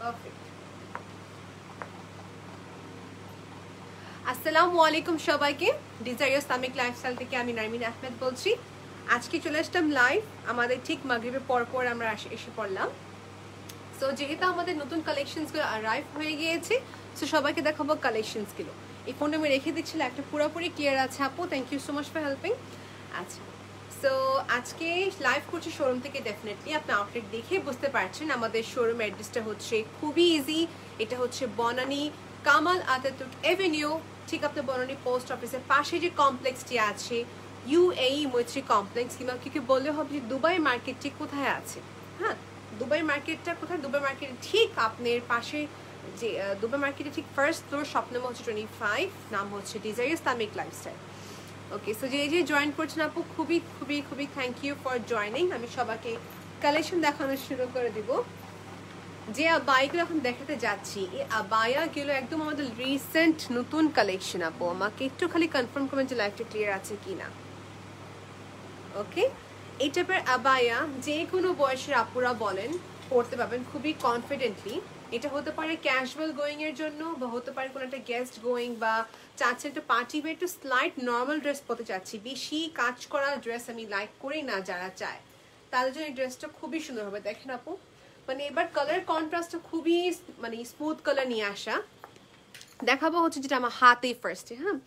Perfect. আসসালামু আলাইকুম সবাইকে, ডিজায়ার ইসলামিক লাইফস্টাইল থেকে আমি নারমিন আহমেদ বলছি। আজকে চলে আসলাম লাইভ, আমাদের ঠিক মাগরিবের পর আমরা এসে পড়লাম। সো যেহেতু আমাদের নতুন কালেকশনসগুলো অ্যারাইভ হয়ে গিয়েছে, সো সবাইকে দেখাবো কালেকশনসগুলো। এই ফোনটা আমি রেখে দিচ্ছিলাম, একটা পুরোপুরি ক্লিয়ার আছে আপু, thank you so much for helping. আচ্ছা, সো আজকে লাইভ করছি শোরুম থেকে। ডেফিনেটলি আপনি আউটলেট দেখে বুঝতে পারছেন আমাদের শোরুম অ্যাড্রেসটা হচ্ছে খুবই ইজি। এটা হচ্ছে বনানী কামাল আতাতুর্ক এভিনিউ, ঠিক আপনার বনানী পোস্ট অফিসের পাশে যে কমপ্লেক্সটি আছে UAE মৈত্রী কমপ্লেক্স, কিংবা কি বললে হবে যে দুবাই মার্কেটটি কোথায় আছে। হ্যাঁ, দুবাই মার্কেটটা কোথায়? দুবাই মার্কেটের ঠিক আপনার পাশে যে দুবাই মার্কেটের ঠিক ফার্স্ট ফ্লোর, শপ নম্বর হচ্ছে 25, নাম হচ্ছে ডিজায়ার ইসলামিক লাইফস্টাইল। ওকে, সো যে জয়েন করছেন আপু, খুবই খুবই খুবই থ্যাংক ইউ ফর জয়নিং। আমি সবাইকে কালেকশন দেখানো শুরু করে দিব। যে আবায়াগুলো এখন দেখাতে যাচ্ছি, এই আবায়াগুলো একদম আমাদের রিসেন্ট নতুন কালেকশন আপু। আমাকে একটু খালি কনফার্ম করবেন যে লাইভটা ক্লিয়ার আছে কিনা। ওকে, এই টাইপের আবায়া যে কোনো বয়সের আপুরা বলেন পড়তে পারবেন খুবই কনফিডেন্টলি। এটা হতে পারে ক্যাজুয়াল গোয়িং এর জন্য, বা হতে পারে কোনো একটা গেস্ট গোয়িং, বা চাচ্ছেন একটা পার্টি বা একটু স্লাইট নর্মাল ড্রেস পরতে চাচ্ছি, বেশি কাজ করা ড্রেস আমি লাইক করি না, যারা চায় তাদের জন্য এই ড্রেসটা খুবই সুন্দর হবে। দেখেন আপু, মানে এবার কালার কন্ট্রাস্টটা খুবই মানে স্মুথ কালার নিয়ে আসা। দেখাবো হচ্ছে যেটা আমার হাতেই ফার্স্টে। হ্যাঁ,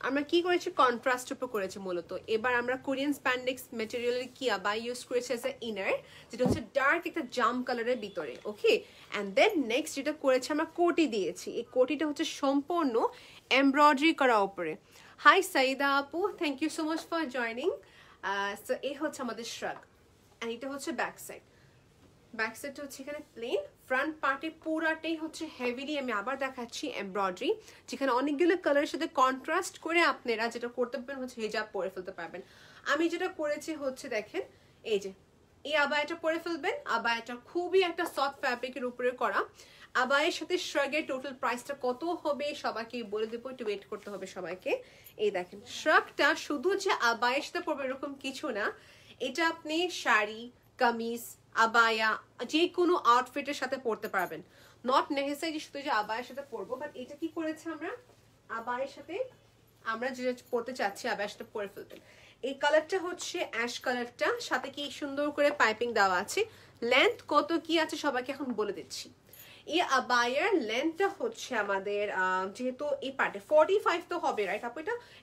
আমরা কি করেছি, কন্ট্রাস্ট উপর করেছি মূলত। এবার আমরা কোরিয়ান স্প্যান্ডেক্স ম্যাটেরিয়ালের কি আবাই ইউজ করেছি এজ এ ইনার, যেটা হচ্ছে ডার্ক একটা জাম কালারের ভিতরে। ওকে, অ্যান্ড দেন নেক্সট যেটা করেছি আমরা কোটি দিয়েছি। এই কোটিটা হচ্ছে সম্পূর্ণ এমব্রয়ডারি করা উপরে। হাই সাইদা আপু, thank you so much for joining. So এই হচ্ছে আমাদের শ্রাগ, অ্যান্ড এটা হচ্ছে ব্যাক সাইড। ব্যাক সাইডটা হচ্ছে এখানে প্লেন, ফ্রন্ট পার্টে পুরাটাই হচ্ছে হেভিলি, আমি আবার দেখাচ্ছি, এমব্রয়ডারি, যেখানে অনেকগুলো কালারের সাথে কন্ট্রাস্ট করে আপনারা যেটা করতে পারবেন হচ্ছে হিজাব পরে ফেলতে পারবেন। আমি যেটা করেছি হচ্ছে দেখেন, এই যে এই আবায়াটা পরে ফেলবেন। আবায়াটা খুবই একটা সফট ফ্যাব্রিকের উপরে করা। আবায়ের সাথে শ্রাগের টোটাল প্রাইসটা কত হবে সবাইকে বলে দেবো, একটু ওয়েট করতে হবে সবাইকে। এই দেখেন, শ্রাগটা শুধু যে আবায়ের সাথে পরবে এরকম কিছু না, এটা আপনি শাড়ি, কামিজ, আবায়া, যে কোনো আউটফিটের সাথে পরতে পারবেন। নট নেসেসারি যে শুধু যে আবায়ের সাথে পরবো, বাট এটা কি করেছে আমরা আবায়ের সাথে, আমরা যেটা পরতে চাচ্ছি আবায়ের সাথে পরে ফেলবেন। এই কালারটা হচ্ছে অ্যাশ কালারটা, সাথে কি সুন্দর করে পাইপিং দেওয়া আছে। লেন্থ কত কি আছে সবাইকে এখন বলে দিচ্ছি। এই আবায়ার লেন্থটা হচ্ছে আমাদের যেহেতু এই পার্টে 45 তো হবে, রাইট আপু?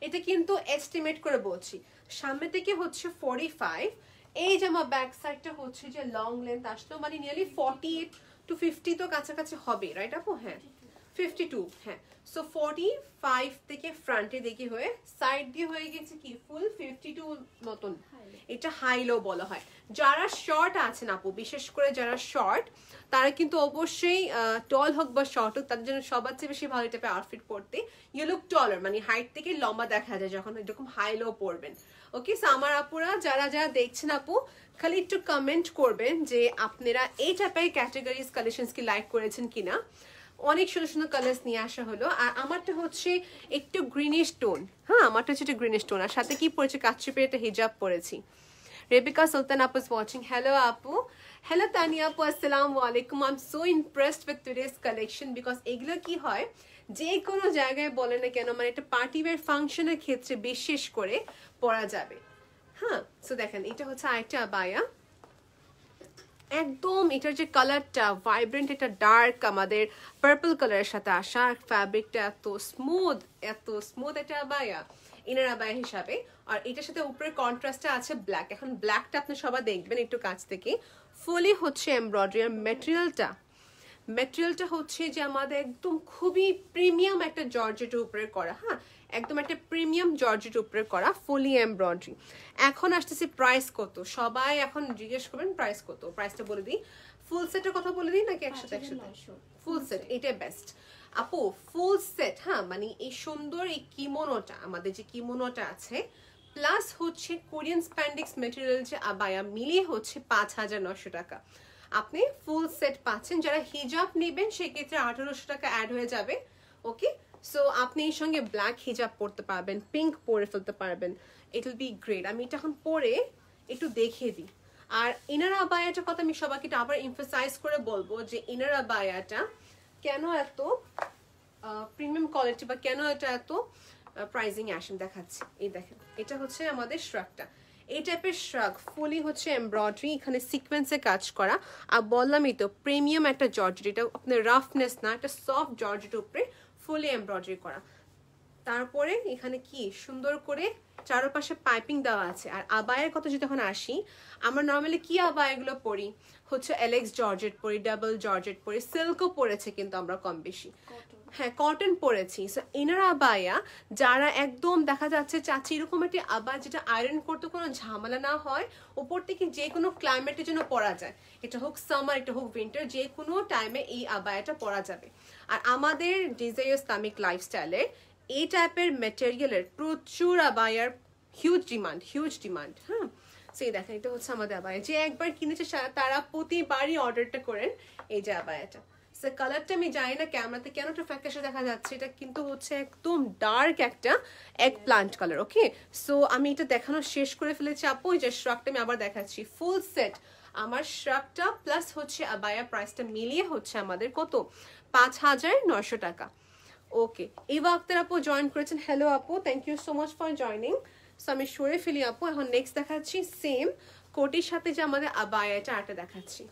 এটা কিন্তু এস্টিমেট করে বলছি, সামনে থেকে হচ্ছে 45। এই যে আমার ব্যাক সাইডটা হচ্ছে যে লং লেন্থ আসলো, মানে নিয়ারলি 48 to 50 তো কাছাকাছি হবে, রাইট আপু? হ্যাঁ, 52। হ্যাঁ, সো 45 থেকে ফ্রন্টে দেখি হয়ে সাইড দিয়ে হয়ে গেছে কি ফুল 52 মতন। এটা হাই লো বলা হয়। যারা শর্ট আছেন আপু, বিশেষ করে যারা শর্ট, তারা কিন্তু অবশ্যই টল হোক বা শর্ট হোক, তাদের জন্য সবার চেয়ে বেশি ভালো টাইপের আউটফিট পরতে। ইউ লুক টলার, মানে হাইট থেকে লম্বা দেখা যায় যখন এরকম হাই লো পরবেন। ওকে, সো আমার আপুরা যারা যারা দেখছেন আপু, খালি একটু কমেন্ট করবেন যে আপনারা এই টাইপের ক্যাটাগরিজ কালেকশনস কি লাইক করেছেন কিনা। অনেক সুন্দর সুন্দর কালার্স নিয়ে আসা হলো। আর আমারটা হচ্ছে একটু গ্রিনিশ টোন। হ্যাঁ, আমারটা হচ্ছে একটু গ্রিনিশ টোন, আর সাথে কি পরেছি, কাচ্চি একটা হিজাব পরেছি। রেবিকা সুলতান আপু ইজ ওয়াচিং। হ্যালো আপু, হ্যালো তানিয়া আপু, আসসালামু আলাইকুম। I am so impressed with today's collection, because এগুলো কি হয় যে কোনো জায়গায় বলে না কেন, মানে একটা পার্টি ওয়্যার ফাংশনের ক্ষেত্রে বিশেষ করে পরা যাবে। হ্যাঁ, সো দেখেন এটা হচ্ছে আরেকটা আবায়া, একদম এটার যে কালারটা ভাইব্রেন্ট, এটা ডার্ক আমাদের পার্পল কালারের সাথে আসা। ফ্যাব্রিকটা এত স্মুথ এটা আবায়া, ইনার আবায়া হিসাবে। আর এটার সাথে উপরে কন্ট্রাস্টটা আছে ব্ল্যাক। এখন ব্ল্যাকটা আপনি সবাই দেখবেন একটু কাছ থেকে, ফুলি হচ্ছে এমব্রয়ডারি। আর ম্যাটেরিয়ালটা হচ্ছে যে আমাদের একদম খুবই প্রিমিয়াম একটা জর্জেটের উপরে করা। হ্যাঁ, একদম একটা প্রিমিয়াম জর্জেটের উপরে করা, ফুলি এমব্রয়ডারি। এখন আসতেছে প্রাইস কত, সবাই এখন জিজ্ঞেস করবেন প্রাইস কত। প্রাইসটা বলে দিই, ফুল সেটের কথা বলে দিই নাকি একসাথে? ফুল সেট, এটাই বেস্ট আপু, ফুল সেট। হ্যাঁ, মানে এই সুন্দর এই কিমোনোটা, আমাদের যে কিমোনোটা আছে, প্লাস হচ্ছে কোরিয়ান স্প্যান্ডেক্স ম্যাটেরিয়াল যে আবায়া, মিলিয়ে হচ্ছে 5,900 টাকা। আপনি ফুল সেট পাচ্ছেন। যারা হিজাব নেবেন সেক্ষেত্রে 1,800 টাকা অ্যাড হয়ে যাবে। ওকে, সো আপনি এর সঙ্গে ব্ল্যাক হিজাব পরতে পারবেন, পিঙ্ক পরে ফেলতে পারবেন, ইট উইল বি গ্রেট। আমি এটা এখন পরে একটু দেখিয়ে দিই। আর ইনার আবায়াটা কথা আমি সবাইকে আবার এমফাসাইজ করে বলবো যে ইনার আবায়াটা কেন এত প্রিমিয়াম কোয়ালিটি বা কেন এটা এত প্রাইজিং আসেন দেখাচ্ছি। এই দেখেন এটা হচ্ছে আমাদের শ্রাগটা, এই টাইপের শ্রাগ ফুলি হচ্ছে এমব্রয়ডারি, এখানে সিকোয়েন্সে কাজ করা। আর বললামই তো প্রিমিয়াম একটা জর্জেট, এটা আপনার রাফনেস না, এটা সফট জর্জেটের উপরে ফুলি এমব্রয়ডারি করা। তারপরে এখানে কি সুন্দর করে চারপাশে পাইপিং দেওয়া আছে। আর আবায়ের কথা যদি এখন আসি, আমরা নর্মালি কি আবায়াগুলো পরি হচ্ছে এলেক্স জর্জেট পরি, ডাবল জর্জেট পরি, সিল্কও পরেছে কিন্তু আমরা কম বেশি, হ্যাঁ কটন পরেছি। সো ইনার আবায়া যারা একদম দেখা যাচ্ছে চাচ্ছি এরকম একটি আবায়া যেটা আয়রন করতে কোনো ঝামেলা না হয়, উপর থেকে যে কোনো ক্লাইমেটের জন্য পরা যায়, এটা হোক সামার এটা হোক উইন্টার, যে কোনো টাইমে এই আবায়াটা পরা যাবে। আর আমাদের ডিজায়ার ইসলামিক লাইফস্টাইলে এই টাইপের মেটেরিয়ালের প্রচুর আবায়ার হিউজ ডিমান্ড। হ্যাঁ সেই দেখেন এটা হচ্ছে আমাদের আবায়া, যে একবার কিনেছে তারা প্রতিবারই অর্ডারটা করেন এই যে আবায়াটা। সো কালারটা আমি জানি না ক্যামেরাতে কেন একটু ফ্যাকাশে দেখা যাচ্ছে, এটা কিন্তু হচ্ছে একদম ডার্ক একটা egg plant colour. Okay so আমি এটা দেখানো শেষ করে ফেলেছি আপু, এই যে শ্রাগটা আমি আবার দেখাচ্ছি ফুল সেট। আমার শ্রাগটা প্লাস হচ্ছে আবায়া প্রাইসটা মিলিয়ে হচ্ছে আমাদের কত 5,900 টাকা। ওকে ইভা আক্তার আপু জয়েন করেছেন, হ্যালো আপু, thank you so much for joining. So আমি সরে ফেলি আপু, এখন নেক্সট দেখাচ্ছি সেম কোটির সাথে যে আমাদের আবায়াটা আটা দেখাচ্ছি।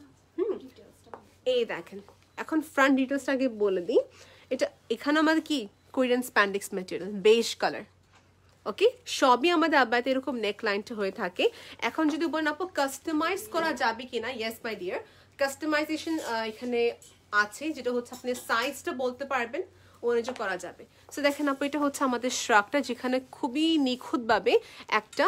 এই দেখেন এখন ফ্রন্ট ডিটেলসটা আগে বলে দিই। এটা এখানে আমাদের কি Korean spandex material beige colour. Okay সবই আমাদের আবায়াতে এরকম নেক লাইনটা হয়ে থাকে। এখন যদি বলেন আপু কাস্টমাইজ করা যাবে কিনা, ইয়েস মাই ডিয়ার, কাস্টমাইজেশন এখানে আছে, যেটা হচ্ছে আপনি সাইজটা বলতে পারবেন অনুযায়ী করা যাবে। সো দেখেন আপু এটা হচ্ছে আমাদের শ্রাগটা, যেখানে খুবই নিখুঁতভাবে একটা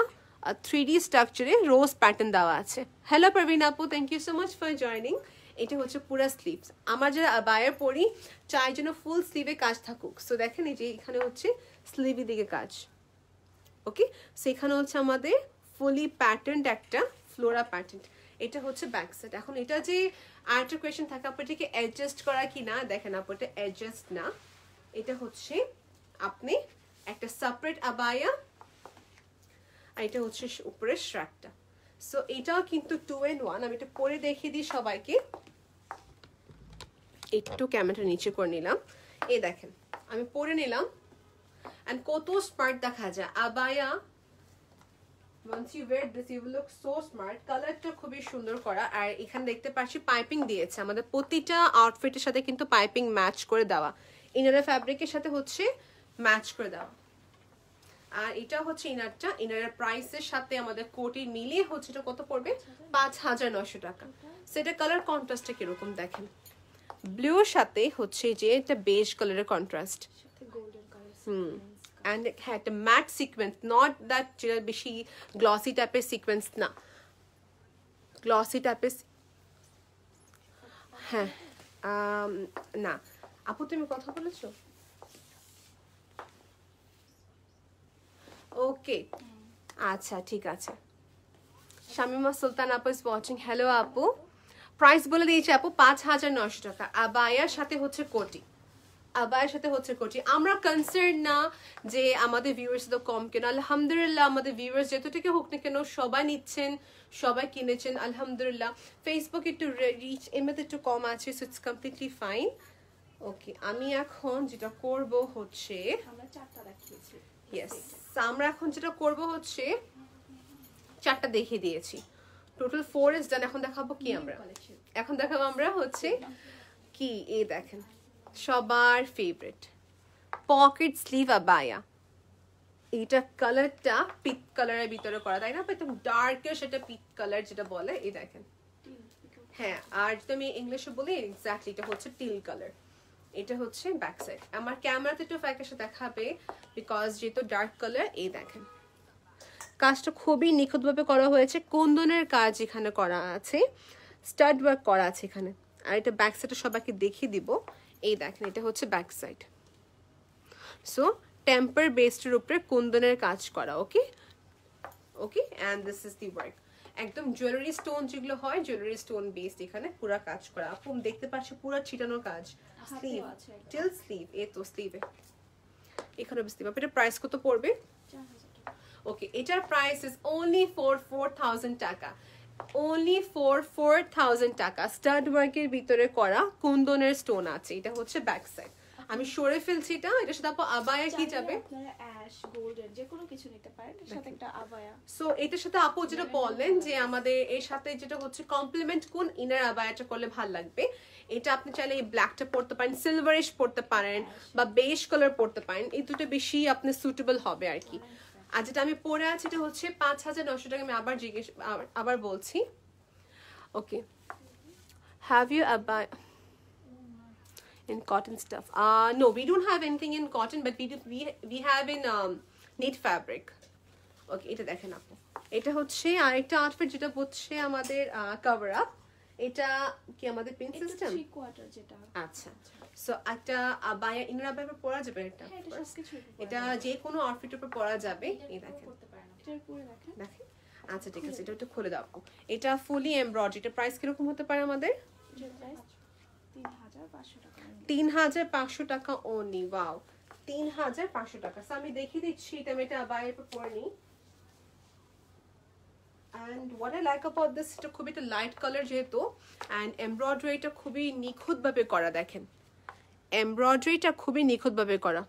3D স্ট্রাকচারে রোজ প্যাটার্ন দেওয়া আছে। হ্যালো প্রবীণ আপু, thank you so much for joining. এটা হচ্ছে পুরা স্লিভস, আমার যারা আবায়া পরি চাই যেন ফুল স্লিভে কাজ থাকুক। সো দেখেন এই যে এখানে হচ্ছে স্লিভের দিকে কাজ। ওকে সেখানে হচ্ছে আমাদের ফুলি প্যাটার্ন একটা ফ্লোরা প্যাটার্ন। এটা হচ্ছে ব্যাক সাইড। এখন এটা যে আরেকটা কোয়েশ্চেন থাকে আপু এটাকে অ্যাডজাস্ট করা কি না, দেখেন আপু এটা অ্যাডজাস্ট না, এটা হচ্ছে আপনি একটা সেপারেট আবায়া, আর এটা হচ্ছে উপরের শ্রাগটা। সো এটাও কিন্তু 2 in 1। আমি এটা পরে দেখিয়ে দিই সবাইকে, একটু ক্যামেরাটা নিচে করে নিলাম। এই দেখেন আমি পরে নিলাম, and কত স্মার্ট দেখা যায় abaya. once you wear this you will look so smart। কালারটা খুবই সুন্দর করা, আর এখানে দেখতে পাচ্ছি পাইপিং দিয়েছে, আমাদের প্রতিটা আউটফিটের সাথে কিন্তু পাইপিং ম্যাচ করে দেওয়া, ইনারের ফ্যাব্রিকের সাথে হচ্ছে ম্যাচ করে দেওয়া। আর এটা হচ্ছে ইনারটা, ইনারের প্রাইসের সাথে আমাদের কোটি মিলিয়ে হচ্ছে এটা কত পড়বে 5,900 টাকা। সেটা কালার কন্ট্রাস্টটা কিরকম দেখেন, ব্লুর সাথে হচ্ছে যে এটা বেজ কালারের কন্ট্রাস্ট, and হ্যাঁ একটা ম্যাট সিকোয়েন্স, নট দ্যাট যেটা বেশি গ্লসি টাইপের সিকোয়েন্স না, গ্লসি টাইপের হ্যাঁ না। আপু তুমি কথা বলেছো? ওকে আচ্ছা ঠিক আছে। শামিমা সুলতান আপু ইজ ওয়াচিং, হ্যালো আপু। প্রাইস বলে দিয়েছি আপু 5,900 টাকা। আবায়ার সাথে হচ্ছে কোটি, আবায়ের সাথে হচ্ছে কোটি। আমরা কনসার্ন না যে আমাদের ভিউয়ার্স তো কম কেন, আলহামদুলিল্লাহ আমাদের ভিউয়ার্স যতটুকু হোক না কেন সবাই নিচ্ছেন, সবাই কিনেছেন আলহামদুলিল্লাহ। ফেসবুক একটু রিচ এমনিতে একটু কম আছে, সো ইটস কমপ্লিটলি ফাইন। ওকে আমি এখন যেটা করব হচ্ছে আমরা চারটা দেখিয়েছি, ইয়েস আমরা এখন যেটা করব হচ্ছে 4টা দেখিয়ে দিয়েছি, টোটাল 4 ইজ ডান। এখন দেখাবো কি আমরা, এখন দেখাবো আমরা হচ্ছে কি, এই দেখেন সবার ফেভারিট পকেট স্লিভ আবায়া। এইটা কালারটা পিট কালারের ভিতরে করা, তাই না? একদম ডার্কের সেটা পিট কালার যেটা বলে, এই দেখেন। হ্যাঁ আর যদি আমি ইংলিশে বলি এক্স্যাক্টলি এটা হচ্ছে টিল কালার। এটা হচ্ছে ব্যাক সাইড, আমার ক্যামেরাতে একটু ফ্যাকাশে দেখাবে বিকজ যেহেতু ডার্ক কালার। এই দেখেন কাজটা খুবই নিখুঁতভাবে করা হয়েছে, কুন্দনের কাজ এখানে করা আছে, স্টাড ওয়ার্ক করা আছে এখানে। আর এটা ব্যাক সাইডে সবাইকে দেখিয়ে দিব, এই দেখেন এটা হচ্ছে ব্যাক সাইড। সো টেম্পার বেসডের উপরে কুন্দনের কাজ করা। Okay okay and this is the work, একদম জুয়েলারি স্টোন যেগুলো হয় জুয়েলারি স্টোন বেসড এখানে পুরো কাজ করা। আপু দেখতে পাচ্ছি পুরো ছিটানোর কাজ, স্লিভ টিল স্লিভ, এই তো স্লিভে এখানে বুঝতে পারবে। এটা প্রাইস কত পড়বে? ওকে এটার প্রাইস ইজ অনলি ফর 4,000 টাকা। only for 4000 টাকা। স্টাড ওয়ার্কের ভিতরে করা কুন্দনের স্টোন আছে, এটা হচ্ছে ব্যাক সাইড। আমি সরে ফেলছি এটা, এটা সাথে আপু আবায়া কি যাবে? আপনারা অ্যাশ গোল্ডেন যে কোনো কিছু নিতে পারেন, এর সাথে একটা আবায়া। সো এটার সাথে আপু যেটা বললেন যে আমাদের এর সাথে যেটা হচ্ছে কমপ্লিমেন্ট কোন ইনার আবায়াটা করলে ভালো লাগবে, এটা আপনি চাইলে এই ব্ল্যাকটা পড়তে পারেন, সিলভারিশ পড়তে পারেন বা বেজ কালার পড়তে পারেন, এই দুটো বেশি আপনি সুটেবল হবে আর কি। আর যেটা আমি পরে আছি এটা হচ্ছে 5900 টাকা। আমি আবার বলছি, okay. Have you abaya in cotton stuff? No, we don't have anything in cotton, but we have in knit fabric. Okay, এটা দেখেন আপু, এটা হচ্ছে আরেকটা আউটফিট যেটা হচ্ছে আমাদের কভার আপ। এটা কি আমাদের পিন সিস্টেম? 3 কোয়ার্টার যেটা। আচ্ছা, সো একটা আবায়া ইনার আবায়া পরা যাবে এটা। এটা যে কোনো আউটফিটের উপর পরা যাবে। এই দেখেন, এটার পরে দেখেন। দেখেন, আচ্ছা ঠিক আছে, এটা একটু খুলে দাও আপু। এটা ফুলি এমব্রয়ডারি। এটা প্রাইস কিরকম হতে পারে আমাদের? এটার প্রাইস 3500 টাকা। 3500 টাকা only। ওয়াও, 3500 টাকা। সো আমি দেখিয়ে দিচ্ছি এটা, আমি এটা আবায়ার উপর পরে নিই। And what I like about this, এটা খুবই একটা লাইট কালার যেহেতু, and এমব্রয়ডারিটা খুবই নিখুঁতভাবে করা। দেখেন, এমব্রয়ডারিটা খুবই নিখুঁতভাবে করা।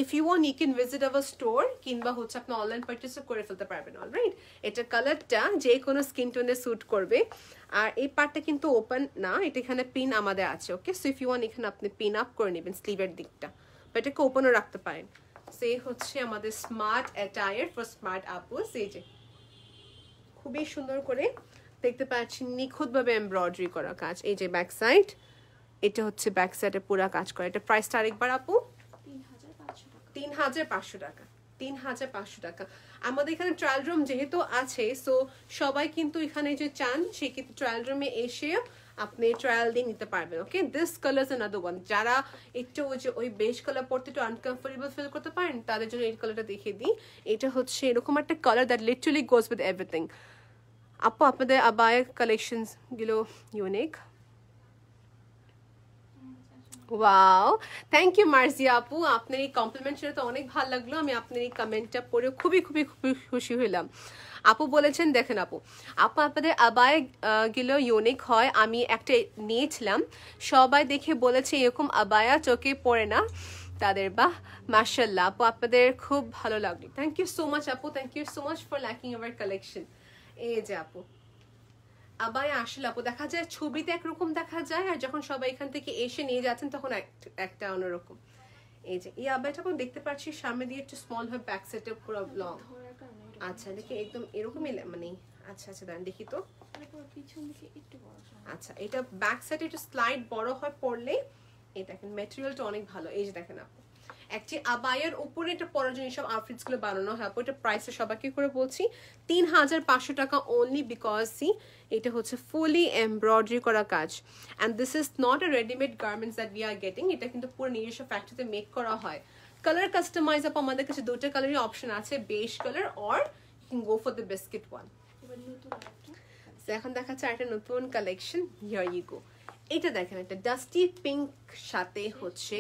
If you want, you can visit our store, কিংবা হচ্ছে আপনি অনলাইন পারচেজ করে ফেলতে পারবেন। অলরাইট, এটা কালারটা যে কোনো স্কিন টোনে স্যুট করবে। আর এই পার্টটা কিন্তু ওপেন না, এটা এখানে পিন আমাদের আছে। ওকে, সো ইফ ইউ ওয়ান্ট এখানে আপনি পিন আপ করে নেবেন স্লিভের দিকটা, বা এটাকে ওপেনও রাখতে পারেন। সে হচ্ছে আমাদের স্মার্ট অ্যাটায়ার ফর স্মার্ট আপুস। এই যে খুবই সুন্দর করে দেখতে পাচ্ছি নিখুঁতভাবে এমব্রয়ডারি করা কাজ। এই যে ব্যাক সাইড, এটা হচ্ছে ব্যাক সাইডে পুরো কাজ করা। এটা প্রাইসটা আরেকবার আপু? 3500 টাকা। 3500 টাকা। আমাদের এখানে ট্রায়াল রুম যেহেতু আছে, সো সবাই কিন্তু এখানে যে চান সে কিন্তু ট্রায়াল রুমে এসে আপনি ট্রায়াল দিয়ে নিতে পারবেন। Okay, this colour is another one. যারা একটু ওই বেজ কালার পড়তে একটু আনকমফোর্টেবল ফিল করতে পারেন তাদের জন্য এই কালারটা দেখিয়ে দিই। এটা হচ্ছে এরকম একটা colour that literally goes with everything. আপু আপনাদের আবায়া কালেকশনস গুলো ইউনিক। ওয়াও, থ্যাংক ইউ মার্জিয়া আপু, আপনার এই কমপ্লিমেন্ট শুনে তো অনেক ভালো লাগলো। আমি আপনার এই কমেন্টটা পড়ে খুবই খুবই খুবই খুশি হইলাম। আপু বলেছেন, দেখেন আপু আপনাদের আবায়া গুলো ইউনিক হয়। আমি একটা নিয়েছিলাম, সবাই দেখে বলেছে এরকম আবায়া চোখে পড়ে না তাদের। বাহ, মাশাআল্লাহ আপু, আপনাদের খুব ভালো লাগলো। থ্যাংক ইউ সো মাচ আপু, thank you so much for liking our collection. এই যে আপু আবায়া আসলে আপু দেখা যায় ছবিতে একরকম দেখা যায়, আর যখন সবাই এখান থেকে এসে নিয়ে যাচ্ছেন তখন একটা অন্যরকম। এই যে এই আবায়াটা এখন দেখতে পাচ্ছি সামনে দিয়ে একটু স্মল হয়, ব্যাক সাইডে পুরো লং। আচ্ছা, দেখি একদম এরকমই মানে। আচ্ছা আচ্ছা, দাঁড়ান দেখি তো। আচ্ছা, এটা ব্যাক সাইডে একটু স্লাইড বড় হয় পড়লে। এই দেখেন ম্যাটেরিয়ালটা অনেক ভালো। এই যে দেখেন আপু, অ্যাকচুয়ালি আবায়ার উপরে এটা পরার জন্য সব আউটফিটস গুলো বানানো হয়। আপু এটা প্রাইসটা সবাইকে করে বলছি 3500 টাকা অনলি, বিকজ সি এটা হচ্ছে ফুলি এমব্রয়ডারি করা কাজ। And this is not a readymade garments that we are getting. এটা কিন্তু পুরো নিজস্ব ফ্যাক্টরিতে মেক করা হয়। কালার কাস্টমাইজ আপ আমাদের কাছে দুটো কালারই অপশন আছে, beige colour or you can go for the biscuit one. এখন দেখাচ্ছে একটা নতুন কালেকশন, হিয়ার ইউ গো। এটা দেখেন একটা ডাস্টি পিঙ্ক সাথে হচ্ছে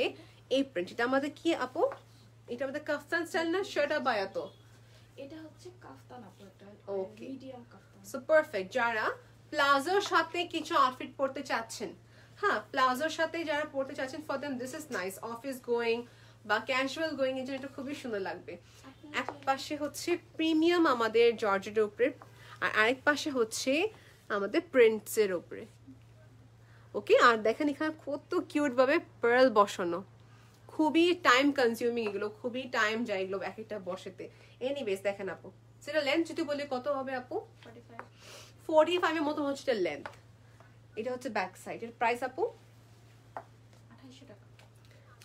এই প্রিন্ট। এটা আমাদের কি আপু? এটা আমাদের কাফতান স্টাইল না শার্ট আবায়া? তো এটা হচ্ছে কাফতান আপু, এটা ওকে, মিডিয়াম কাফতান। So perfect. যারা প্লাজোর সাথে কিছু আউটফিট পরতে চাচ্ছেন, হ্যাঁ প্লাজোর সাথে যারা পরতে চাচ্ছেন, for them this is nice. Office going বা ক্যাজুয়াল গোয়িং এর জন্য এটা খুবই সুন্দর লাগবে। এক পাশে হচ্ছে প্রিমিয়াম আমাদের জর্জেটের উপরে, আর আরেক পাশে হচ্ছে আমাদের প্রিন্টসের উপরে। ওকে, আর দেখেন এখানে কত কিউট ভাবে পার্ল বসানো। খুবই টাইম কনজিউমিং, এগুলো খুবই টাইম যায় এগুলো এক একটা বসাতে। এনিওয়েজ দেখেন আপু, সেটা লেন্থ যদি বলি কত হবে আপু? 45 এর মতো হচ্ছে এটা লেন্থ। এটা হচ্ছে ব্যাক সাইড। এর প্রাইস আপু 2800 টাকা।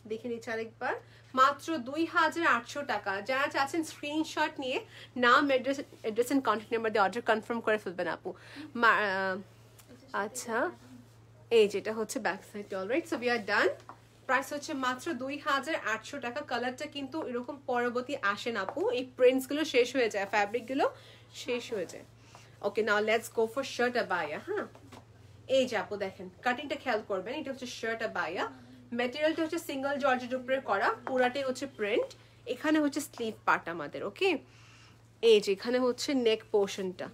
দেখে নিচ্ছি আরেকবার, মাত্র 2800 টাকা। যারা চাচ্ছেন স্ক্রিনশট নিয়ে নাম, অ্যাড্রেস এন্ড কন্ট্যাক্ট নাম্বার দিয়ে অর্ডার কনফার্ম করে ফেলবেন আপু। আচ্ছা, এই যেটা হচ্ছে back side. Alright, so we are done. Price হচ্ছে মাত্র 2800 টাকা। কালারটা কিন্তু এরকম পরবর্তী আসে না আপু, এই প্রিন্টস গুলো শেষ হয়ে যায়, ফ্যাব্রিক গুলো শেষ হয়ে যায়। Okay, now let's go for shirt আবায়া। হ্যাঁ, এই যে আপু দেখেন কাটিংটা খেয়াল করবেন। এটা হচ্ছে শার্ট আবায়া, ম্যাটেরিয়ালটা হচ্ছে সিঙ্গেল জর্জের উপরে করা, পুরাটাই হচ্ছে প্রিন্ট। এখানে হচ্ছে স্লিভ পার্ট আমাদের। ওকে, এই যে এখানে হচ্ছে নেক পোর্শনটা,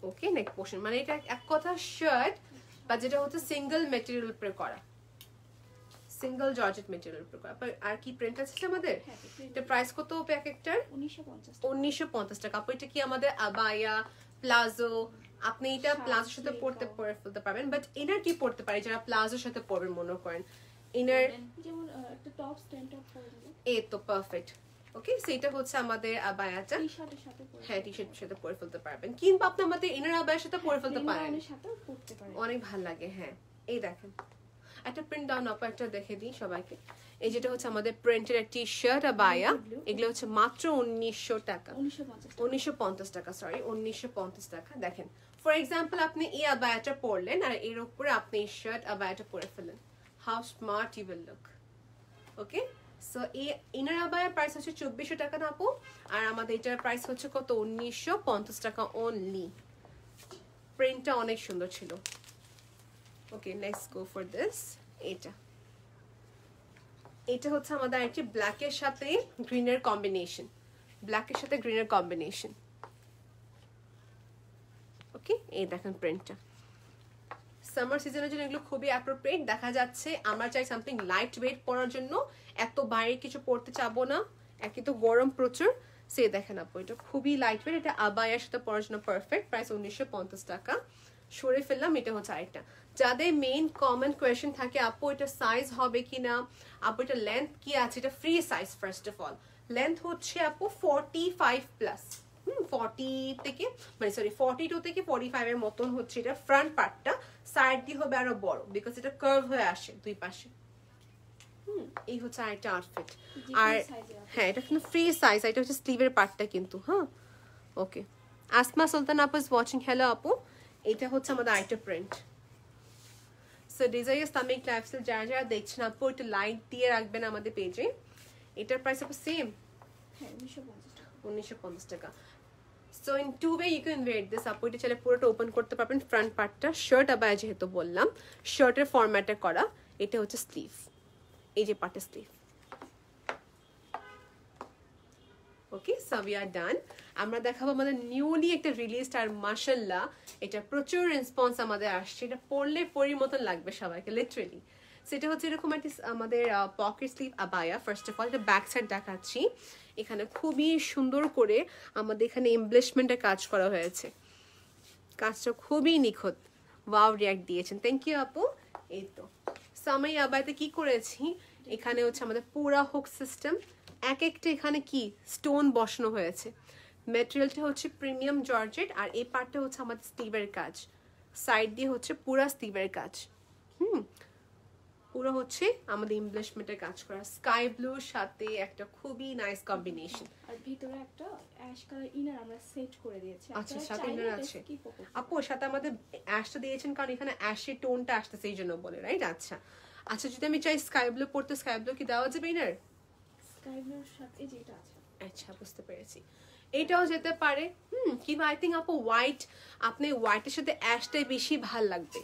ওকে নেক পোর্শন মানে এটা এক কথা শার্ট বা যেটা হচ্ছে সিঙ্গেল মেটেরিয়াল উপরে করা, সিঙ্গেল জর্জেট মেটেরিয়াল উপরে করা। আর কি প্রিন্ট আছে আমাদের? এটা প্রাইস কত প্যাকেটটার? 1950 টাকা। আপু এটা কি আমাদের আবায়া, প্লাজো, আপনি এটা প্লাজোর সাথে পরতে ফেলতে পারবেন, বাট ইনার কি পরতে পারে যারা প্লাজোর সাথে পরবেন মনে করেন ইনার যেমন একটা টপ স্ট্যান্ড টপ পরে দিলে এই তো পারফেক্ট। ওকে সেটা হচ্ছে আমাদের আবায়াটা, টি-শার্টের সাথে পরে, হ্যাঁ টি-শার্টের সাথে পরে ফেলতে পারবেন, কিংবা আপনি আমাদের ইনার আবায়ার সাথে পরে ফেলতে পারেন, প্লেনের সাথেও পরতে পারেন, অনেক ভালো লাগে। হ্যাঁ এই দেখেন একটা প্রিন্ট ডাউন আপা একটা দেখে দিই সবাইকে। এই যেটা হচ্ছে আমাদের প্রিন্টের টি শার্ট আবায়া, এগুলো হচ্ছে মাত্র 1900 টাকা, 1950 টাকা, সরি 1950 টাকা। দেখেন ফর এক্সাম্পল আপনি এই আবায়াটা পরলেন আর এর উপরে আপনি এই শার্ট আবায়াটা পরে ফেলেন, how smart you will look. Okay so এই ইনার আবায়ার প্রাইস হচ্ছে 2400 টাকা না আপু, আর আমাদের এটার প্রাইস হচ্ছে কত? 1950 টাকা অনলি। প্রিন্টটা অনেক সুন্দর ছিল। Okay let's go for this. এটা হচ্ছে আমাদের একটি ব্ল্যাকের সাথে গ্রিনের কম্বিনেশন, ব্ল্যাকের সাথে গ্রিনের কম্বিনেশন। ওকে এই দেখেন প্রিন্টটা সামার সিজনের জন্য এগুলো খুবই অ্যাপ্রোপ্রিয়েট। দেখা যাচ্ছে আমরা চাই সামথিং লাইট ওয়েট পরার জন্য, এত বাইরে কিছু পরতে চাবো না, একই তো গরম প্রচুর। সে দেখেন আপু এটা খুবই লাইট ওয়েট, এটা আবায়ার সাথে পরার জন্য পারফেক্ট। প্রাইস 1950 টাকা। সরে ফেললাম। এটা হচ্ছে আরেকটা যাদের মেইন কমন কোয়েশ্চেন থাকে আপু এটা সাইজ হবে কিনা, আপু এটা লেন্থ কি আছে, এটা free size. First of all length হচ্ছে আপু 45 প্লাস, 40 থেকে মানে সরি 42 থেকে 45 এর মতন হচ্ছে এটা ফ্রন্ট পার্টটা, সাইড দিয়ে হবে আরো বড় বিকজ এটা কার্ভ হয়ে আসে দুই পাশে। এই হচ্ছে আরেকটা আউটফিট। আর হ্যাঁ এটা কিন্তু ফ্রি সাইজ, এটা হচ্ছে স্লিভের পার্টটা কিন্তু। হ্যাঁ ওকে আসমা সুলতান আপু ইজ ওয়াচিং, হ্যালো আপু। এটা হচ্ছে আমাদের আরেকটা print. So design Islamic lifestyle যারা যারা দেখছেন আপু একটু লাইক দিয়ে রাখবেন আমাদের পেজে। এটার প্রাইস আপু সেম 1950 টাকা। So in two way you can wear this আপু। এটা চাইলে পুরোটা ওপেন করতে পারবেন, ফ্রন্ট পার্টটা শার্ট আবায়া যেহেতু বললাম শার্টের ফরম্যাটে করা। এটা হচ্ছে স্লিভ, এই যে পার্টের sleeve. Okay so we are done. আমরা দেখাবো আমাদের নিউলি একটা রিলিজড, আর মাশাআল্লাহ এটা প্রচুর রেসপন্স আমাদের আসছে। এটা পরলে পরির মতন লাগবে সবাইকে লিটারেলি। সেটা হচ্ছে এরকম একটা আমাদের pocket sleeve abaya. First of all এটা ব্যাক সাইড দেখাচ্ছি, এখানে খুবই সুন্দর করে আমাদের এখানে এমব্লেশমেন্টের কাজ করা হয়েছে, কাজটা খুবই নিখুঁত। ওয়াও রিয়াক্ট দিয়েছেন, থ্যাংক ইউ আপু। এই তো সামাই আবায়াতে কি করেছি, এখানে হচ্ছে আমাদের পুরা হুক সিস্টেম, এক একটা এখানে কি স্টোন বসানো হয়েছে। ম্যাটেরিয়ালটা হচ্ছে প্রিমিয়াম জর্জেট, আর এই পার্টটা হচ্ছে আমাদের স্লিভের কাজ, সাইড দিয়ে হচ্ছে পুরা স্লিভের কাজ। পুরো হচ্ছে আমাদের এমব্লেশমেন্টের কাজ করা, স্কাই ব্লুর সাথে একটা খুবই নাইস কম্বিনেশন। আর ভিতরে একটা অ্যাশ কালার ইনার আমরা সেট করে দিয়েছি। আচ্ছা সাথে ইনার আছে আপু, সাথে আমাদের অ্যাশটা দিয়েছেন কারণ এখানে অ্যাশের টোনটা আসতেছে এই জন্য বলে, রাইট? আচ্ছা আচ্ছা যদি আমি চাই স্কাই ব্লু পড়তে, স্কাই ব্লু কি দেওয়া যাবে ইনার? স্কাই ব্লুর সাথে এই যে এটা আছে। আচ্ছা বুঝতে পেরেছি, এটাও যেতে পারে। কিংবা আই থিঙ্ক আপু হোয়াইট, আপনি হোয়াইটের সাথে অ্যাশটাই বেশি ভাল লাগবে,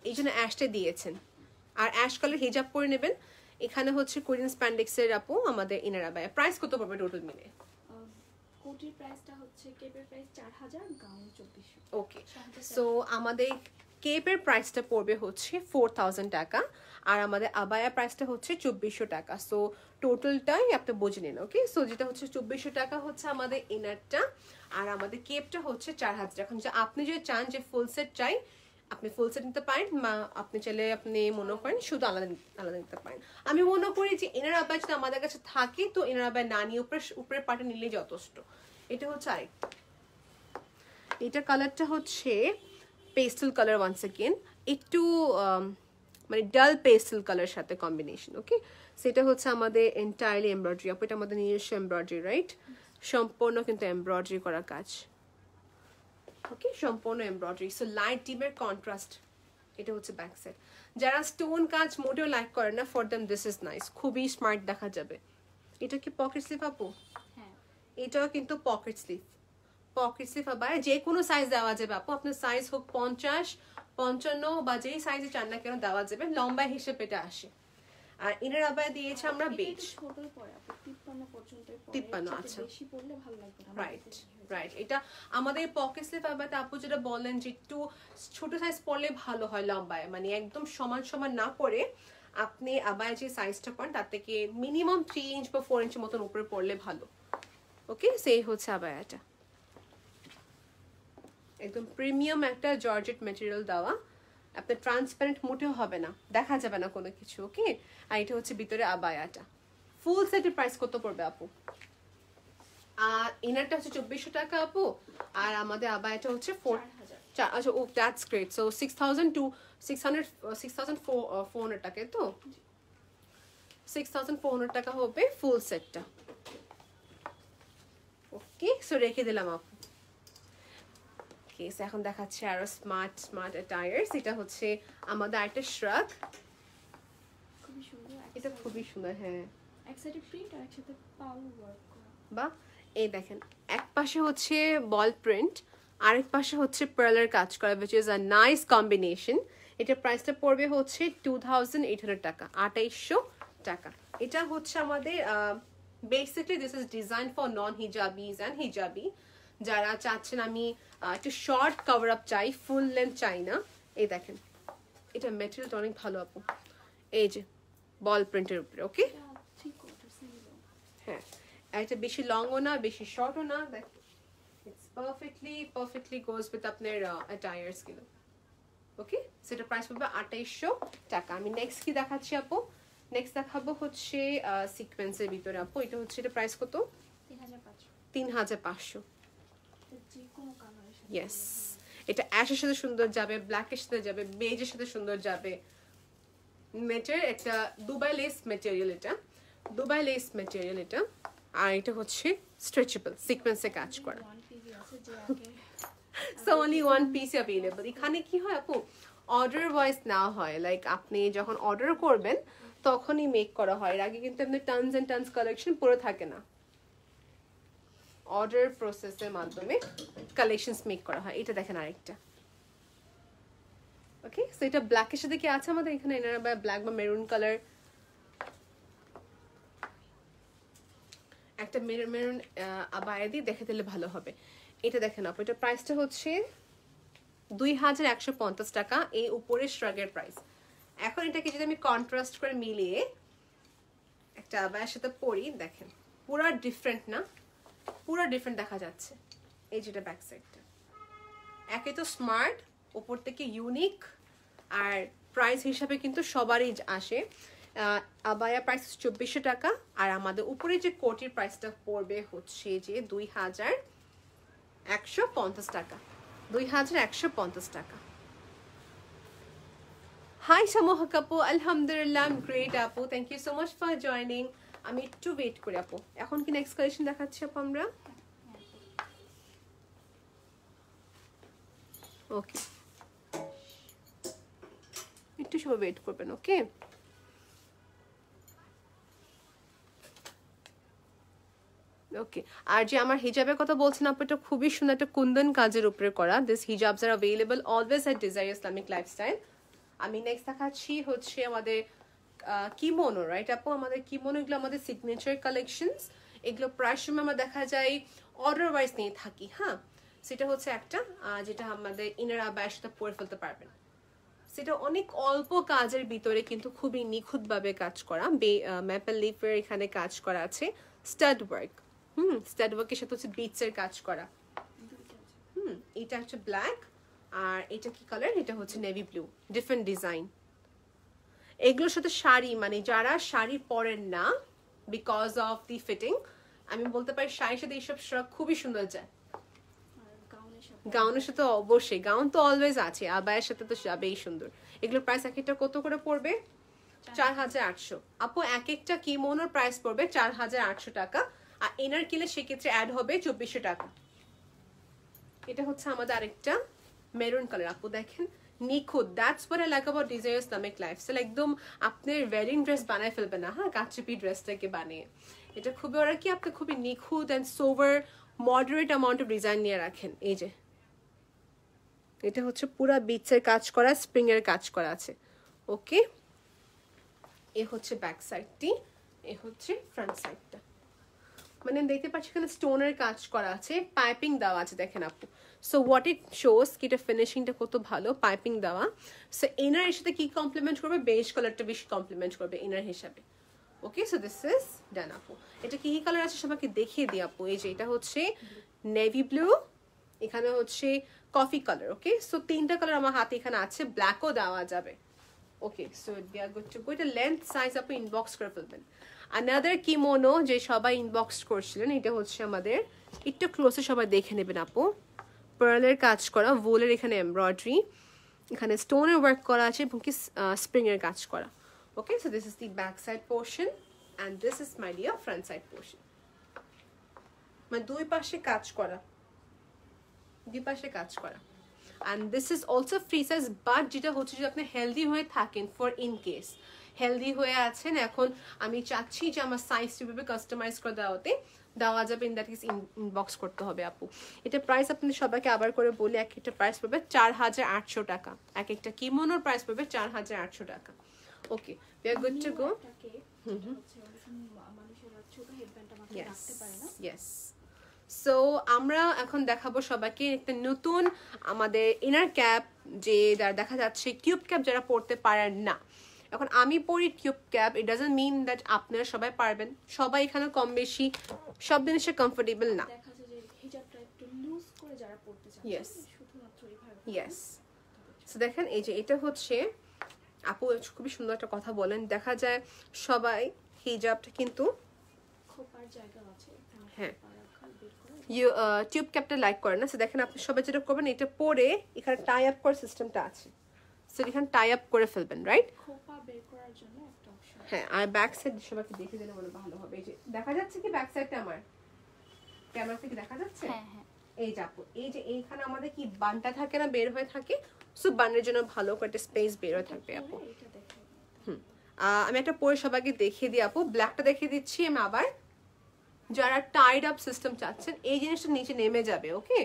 এই জন্য অ্যাশটা দিয়েছেন। আর অ্যাশ কালার হিজাব পরে নেবেন। এখানে হচ্ছে কোরিয়ান স্প্যান্ডেক্সের আপু আমাদের ইনার আবায়া। প্রাইস কত পড়বে টোটাল মিলে? কোটির প্রাইসটা হচ্ছে কেপের প্রাইস 4000, গাউন 2400। ওকে সো আমাদের কেপের প্রাইসটা পড়বে হচ্ছে 4000 টাকা, আর আমাদের আবায়া প্রাইসটা হচ্ছে 2400 টাকা। সো টোটালটাই আপনি বুঝে নিন। ওকে সো যেটা হচ্ছে 2400 টাকা হচ্ছে আমাদের ইনারটা, আর আমাদের কেপটা হচ্ছে 4000। এখন যে আপনি যদি চান যে ফুল সেট চাই আপনি ফুল সেট নিতে পারেন, বা আপনি চাইলে আপনি মনে করেন শুধু আলাদা আলাদা নিতে পারেন। আমি মনে করি যে ইনার আবায়া যদি আমাদের কাছে থাকে তো ইনার আবায়া না নিয়ে উপরে পাটে নিলেই যথেষ্ট। এটা হচ্ছে আরেকটা, এটা কালারটা হচ্ছে পেস্টেল কালার, ওয়ান্স अगेन একটু মানে ডাল পেস্টেল কালার সাথে কম্বিনেশন। ওকে সেটা হচ্ছে আমাদের এন্টায়ারলি এমব্রয়ডারি, আপু এটা আমাদের নিজস্ব এমব্রয়ডারি, রাইট? সম্পূর্ণ কিন্তু এমব্রয়ডারি করা কাজ। ওকে সম্পূর্ণ এমব্রয়ডারি, সো লাইট ডিপের কন্ট্রাস্ট। এটা হচ্ছে ব্যাক সাইড। যারা স্টোন কাজ মোটেও লাইক করে না for them this is nice, খুবই স্মার্ট দেখা যাবে। এটা কি পকেট স্লিভ আপু? হ্যাঁ এটাও কিন্তু পকেট স্লিভ, পকেট স্লিভ আবার যে কোনো সাইজ দেওয়া যাবে আপু, আপনার সাইজ হোক 50, 55 বা যেই সাইজে চান না কেন দেওয়া যাবে, লম্বা হিসেবে এটা আসে। আর ইনার আবায়া দিয়েছি আমরা বেজ। ছোটই পড়ে আপু 53 পর্যন্তই পড়ে। 53 আচ্ছা। বেশি পড়লে ভালো লাগবে না। রাইট রাইট, এটা আমাদের পকেট স্লিভ আবায়াতে আপু যেটা বলেন যে একটু ছোট সাইজ পরলে ভালো হয় লম্বায়, মানে একদম সমান সমান না পরে আপনি আবায়া যে সাইজটা পান তার থেকে মিনিমাম 3 ইঞ্চ বা 4 ইঞ্চের মতন উপরে পরলে ভালো। ওকে, সেই হচ্ছে আবায়াটা, একদম প্রিমিয়াম একটা জর্জেট ম্যাটেরিয়াল দেওয়া, আপনার ট্রান্সপারেন্ট মোটেও হবে না, দেখা যাবে না কোনো কিছু। ওকে, আর এটা হচ্ছে ভিতরে আবায়াটা। ফুল সেটের প্রাইস কত পড়বে আপু? আর ইনারটা হচ্ছে 2400 টাকা আপু, আর আমাদের আবায়াটা হচ্ছে 4000। আচ্ছা, ও দ্যাটস গ্রেট। সো 6000 টু 6400 টাকা, তো 6400 টাকা হবে ফুল সেটটা। ওকে, সো রেখে দিলাম আপু। ওকে, সো এখন দেখাচ্ছে আরো স্মার্ট স্মার্ট অ্যাটায়ার্স। এটা হচ্ছে আমাদের আরেকটা শ্রাগ, খুবই সুন্দর। এটা খুবই সুন্দর। হ্যাঁ, এক সাইডে প্রিন্ট আর একসাথে পাল ওয়ার্ক করা। বা এই দেখেন, এক পাশে হচ্ছে বল প্রিন্ট, আরেক পাশে হচ্ছে পার্লার কাজ করা, which is a nice combination. এটা প্রাইসটা পড়বে হচ্ছে 2800 টাকা, 2800 টাকা। এটা হচ্ছে আমাদের basically this is design for non hijabis and hijabi, যারা চাচ্ছেন আমি একটু শর্ট কভার আপ চাই, ফুল লেন্থ চাই না। এই দেখেন, এটা মেটেরিয়ালটা অনেক ভালো আপু, এই যে বল প্রিন্টের উপরে। ওকে, এটা 3/4 সেমি লং। হ্যাঁ, আর এটা বেশি লংও না বেশি শর্টও না, দেখো ইটস পারফেক্টলি গোজ উইথ আপনার অ্যাটায়ার্স গুলো। ওকে, সেটা প্রাইস পড়বে 2800 টাকা। আমি নেক্সট কি দেখাচ্ছি আপু? নেক্সট দেখাবো হচ্ছে সিকোয়েন্সের ভিতরে আপু। এটা হচ্ছে, এটা প্রাইস কত? 3500। 3500। যে কোনো কালারের সাথে। ইয়েস, এটা অ্যাশের সাথে সুন্দর যাবে, ব্ল্যাকের সাথে যাবে, বেজের সাথে সুন্দর যাবে। মেটেরিয়াল একটা দুবাই লেস মেটেরিয়াল, এটা দুবাই লেস মেটেরিয়াল এটা। আর এটা হচ্ছে স্ট্রেচেবল সিকোয়েন্সে কাজ করা। ওয়ান পিভি আছে যে আগে so only one piece available. এখানে কি হয় আপু, অর্ডার ওয়াইজ না হয়, লাইক আপনি যখন অর্ডার করবেন তখনই মেক করা হয়, এর আগে কিন্তু আপনার টানস এন্ড টানস কালেকশন পুরো থাকে না, অর্ডার প্রসেসের মাধ্যমে কালেকশনস মেক করা হয়। এটা দেখেন আরেকটা। ওকে, সো এটা ব্ল্যাকের সাথে কি আছে আমাদের এখানে, এনারা বা ব্ল্যাক বা মেরুন কালার, একটা মেরুন আবায়া দিয়ে দেখে দিলে ভালো হবে। এটা দেখেন আপু, এটা প্রাইসটা হচ্ছে 2150 টাকা, এই উপরে শ্রাগের প্রাইস। এখন এটাকে যদি আমি কন্ট্রাস্ট করে মিলিয়ে একটা আবায়ার সাথে পরি, দেখেন পুরা ডিফারেন্ট না, পুরা ডিফারেন্ট দেখা যাচ্ছে। এই যেটা ব্যাক সাইডটা একে তো স্মার্ট, উপর থেকে ইউনিক, আর প্রাইস হিসাবে কিন্তু সবারই আসে। আবায়া প্রাইস 2400 টাকা, আর আমাদের উপরে যে কোটির প্রাইসটা পড়বে হচ্ছে যে 2150 টাকা, 2150 টাকা। হাই সমোহক আপু, আলহামদুলিল্লাহ গ্রেট আপু, thank you so much for joining. আমি একটু ওয়েট করি আপু। এখন কি নেক্সট কালেকশন দেখাচ্ছি আপু আমরা? ওকে, একটু সময় ওয়েট করবেন। ওকে, ওকে, আর যে আমার হিজাবের কথা বলছেন আপু, এটা খুবই সুন্দর একটা কুন্দন কাজের উপরে করা। This hijabs are available always at Desire Islamic lifestyle. আমি নেক্সট দেখাচ্ছি হচ্ছে আমাদের কিমোনো, রাইট আপু? আমাদের কিমোনো এগুলো আমাদের সিগনেচার কালেকশনস, এগুলো প্রায় সময় আমরা দেখা যায় অর্ডার ওয়াইজ নিয়ে থাকি। হ্যাঁ, সেটা হচ্ছে একটা যেটা আমাদের ইনার আবায়ার সাথে পরে ফেলতে পারবেন। সেটা অনেক অল্প কাজের ভিতরে কিন্তু খুবই নিখুঁতভাবে কাজ করা। ম্যাপেল লিফের এখানে কাজ করা আছে, স্টাড ওয়ার্ক। স্টাড ওয়ার্কের সাথে হচ্ছে বিটসের কাজ করা। এটা হচ্ছে ব্ল্যাক, আর এটা কি কালার? এটা হচ্ছে নেভি ব্লু, ডিফারেন্ট ডিজাইন। এগুলোর সাথে শাড়ি, মানে যারা শাড়ি পরেন না বিকজ অফ দি ফিটিং, আমি বলতে পারি শাড়ির সাথে এইসব শ্রাগ খুবই সুন্দর যায়। গাউনের সাথে অবশ্যই, গাউন তো অলওয়েজ আছে, আবায়ের সাথে তো যাবেই সুন্দর। এগুলোর প্রাইস এক একটা কত করে পড়বে? 4800 আপু। এক একটা কিমোনোর প্রাইস পড়বে 4800 টাকা, আর ইনার কিলে সেক্ষেত্রে অ্যাড হবে 2400 টাকা। এটা হচ্ছে আমাদের আরেকটা মেরুন কালার আপু, দেখেন নিখুঁত। That's what I like about desire Islamic lifestyle. একদম আপনার ওয়েডিং ড্রেস বানায় ফেলবে না, হ্যাঁ, কাচুপি ড্রেসটাকে বানিয়ে। এটা খুবই, ওরা কি আপনি খুবই নিখুঁত and sober moderate amount of design নিয়ে রাখেন। এই যে এটা হচ্ছে পুরা বিটসের কাজ করা, স্প্রিং এর কাজ করা আছে। ওকে, এ হচ্ছে ব্যাক সাইডটি, এ হচ্ছে ফ্রন্ট সাইডটা। মানে দেখতে পাচ্ছি এখানে স্টোনের কাজ করা আছে, পাইপিং দেওয়া আছে দেখেন আপু। সো হোয়াট ইট শোস কি এটা ফিনিশিংটা কত ভালো, পাইপিং দেওয়া। সো ইনার এর সাথে কি কমপ্লিমেন্ট করবে, বেজ কালারটা বেশি কমপ্লিমেন্ট করবে ইনার হিসাবে। ওকে, সো দিস ইজ ডান আপু। এটা কি কি কালার আছে সবাইকে দেখিয়ে দিই আপু। এই যে এটা হচ্ছে নেভি ব্লু, এখানে হচ্ছে কফি কালার। ওকে, সো তিনটা কালার আমার হাতে এখানে আছে, ব্ল্যাকও দেওয়া যাবে। Okay, so we are good to go. এটা লেন্থ সাইজ আপু ইনবক্স করে ফেলবেন। আনাদার কিমোনো যে সবাই ইনবক্স করছিলেন, এটা হচ্ছে আমাদের, একটু ক্লোজে সবাই দেখে নেবেন আপু। পার্লের কাজ করা, ভোলের এখানে এমব্রয়ডারি, এখানে স্টোনের ওয়ার্ক করা আছে এবং কি স্প্রিং এর কাজ করা। Okay, so this is the back side portion and this is my dear front side portion. মানে দুই পাশে কাজ করা, দুই পাশে কাজ করা। And this is also free size, but যেটা হচ্ছে যদি আপনি হেলদি হয়ে থাকেন, ফর ইন কেস হেলদি হয়ে আছেন, এখন আমি চাচ্ছি যে আমার সাইজ কিভাবে কাস্টমাইজ করে দেওয়া যাবে, ইন দ্যাট ইজ ইনবক্স করতে হবে আপু। এটা প্রাইস আপনি সবাইকে আবার করে বলি, এক একটা প্রাইস পড়বে 4800 টাকা, এক একটা কিমোনোর প্রাইস পড়বে 4800 টাকা। Okay, we are good to go. Yes, so আমরা এখন দেখাবো সবাইকে একটা নতুন আমাদের ইনার ক্যাপ, যে দেখা যাচ্ছে কিউব ক্যাপ যারা পড়তে পারেন না। এখন আমি পড়ি cube cap, it doesn't mean that আপনারা সবাই পারবেন। সবাই এখানে কম বেশি সব জিনিসে কমফোর্টেবল না। Yes, yes. সো দেখেন এই যে এটা হচ্ছে আপু খুবই সুন্দর একটা কথা বলেন, দেখা যায় সবাই হিজাবটা কিন্তু হ্যাঁ টিউব ক্যাপটা লাইক করে না। সো দেখেন আপনি সবাই যেটা করবেন, এটা পরে এখানে টাই আপ করার সিস্টেমটা আছে, সো এখানে টাই আপ করে ফেলবেন, রাইট? হ্যাঁ, আর ব্যাক সাইড সবাইকে দেখে দিলে মনে ভালো হবে। এই যে দেখা যাচ্ছে কি ব্যাক সাইডটা আমার ক্যামেরা থেকে দেখা যাচ্ছে? হ্যাঁ। এই যে আপু, এই যে এইখানে আমাদের কি বানটা থাকে না, বের হয়ে থাকে, সো বানের জন্য ভালো করে একটা স্পেস বের হয়ে থাকবে আপু। আমি একটা পরে সবাইকে দেখিয়ে দিই আপু, ব্ল্যাকটা দেখিয়ে দিচ্ছি আমি আবার। যারা টাইড আপ সিস্টেম চাচ্ছেন, এই জিনিসটা নিচে নেমে যাবে। ওকে,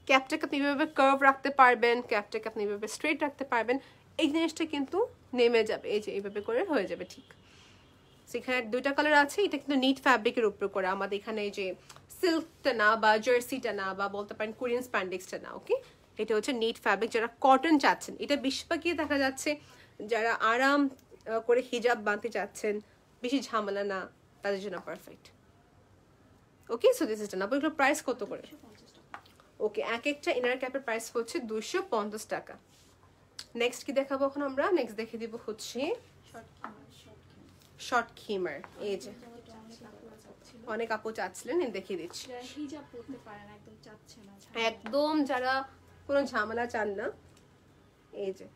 ক্যাপটাকে আপনি এভাবে কার্ভ রাখতে পারবেন, ক্যাপটাকে আপনি এভাবে স্ট্রেট রাখতে পারবেন, এই জিনিসটা কিন্তু নেমে যাবে। এই যে এইভাবে করে হয়ে যাবে, ঠিক। সেখানে দুইটা কালার আছে, এটা কিন্তু নিট ফ্যাব্রিকের উপর করে, আমাদের এখানে এই যে সিল্কটা না বা জার্সিটা না বা বলতে পারেন কোরিয়ান স্প্যান্ডেক্সটা না। ওকে, এটা হচ্ছে নিট ফ্যাব্রিক। যারা কটন চাচ্ছেন, এটা বেশিরভাগই দেখা যাচ্ছে যারা আরাম করে হিজাব বাঁধতে চাচ্ছেন, বেশি ঝামেলা না, তাদের জন্য perfect. Okay, so this is done. আপু এগুলো প্রাইস কত করে? ওকে, এক একটা ইনার ক্যাপের প্রাইস হচ্ছে 250 টাকা। নেক্সট কি দেখাবো এখন আমরা? নেক্সট দেখে দিব হচ্ছে শর্ট খিমার। এই যে অনেক আপু চাচ্ছিলেন, দেখিয়ে দিচ্ছি। একদম যারা কোনো ঝামেলা চান না, এই যে